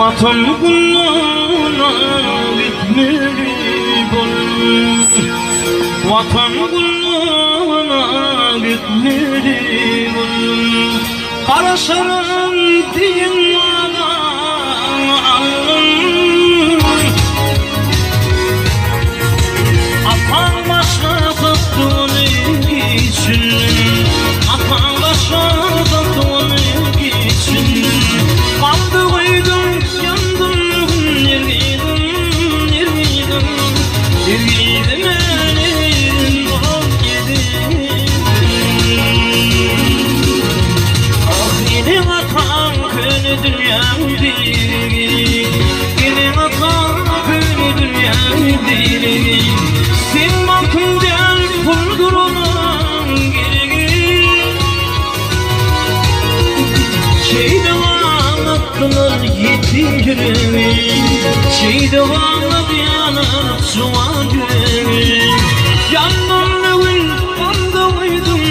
Vatan guluna bitmeli bol, vatan guluna bitmeli bol. Karaşaran diyen adam atan başa tuttuğun için, atan başa tuttuğun için kaldı koydum. Sen bakınca kurdurulan geri şeyde anlattılar yetimlerimi, şeyde anladı yanar suan yüreğimi. Yandım evin banda koydum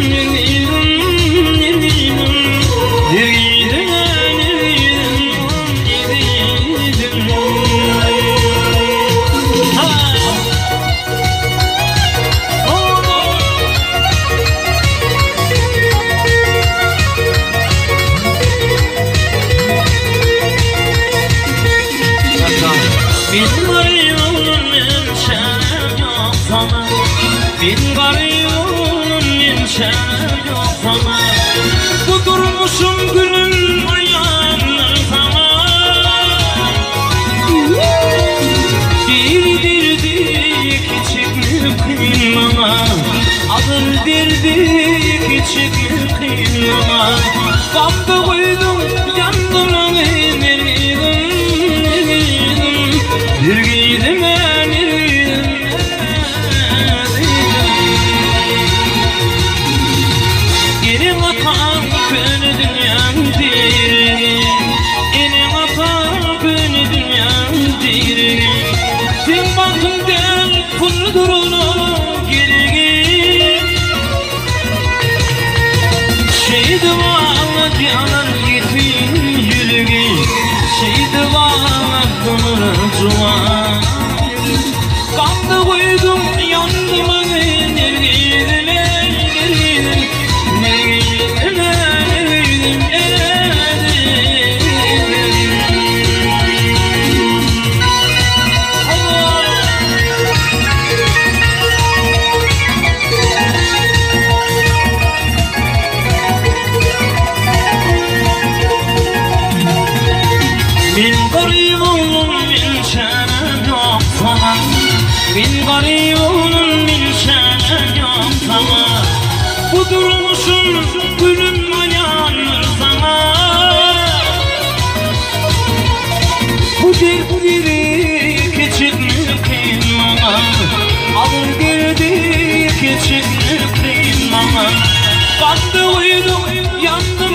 bin garibim şer yok sana. Bu durmuşum gülüm ayağımın sana. Dirdirdi küçük mülkün bana, adın dirdi küçük mülkün bana. Kapı koydum yandım emerim, bir giydim şeydi bağlı yanar yetim yüreği, şeydi bağlı kımır cuman. Kandı koydum yandım bin garibim bin şer yok sana. Bu durmuşum gülüm ayağınır sana. Bu diri küçük mülkün bana, alır girdi küçük mülkün bana. Kaldı uyudum yandım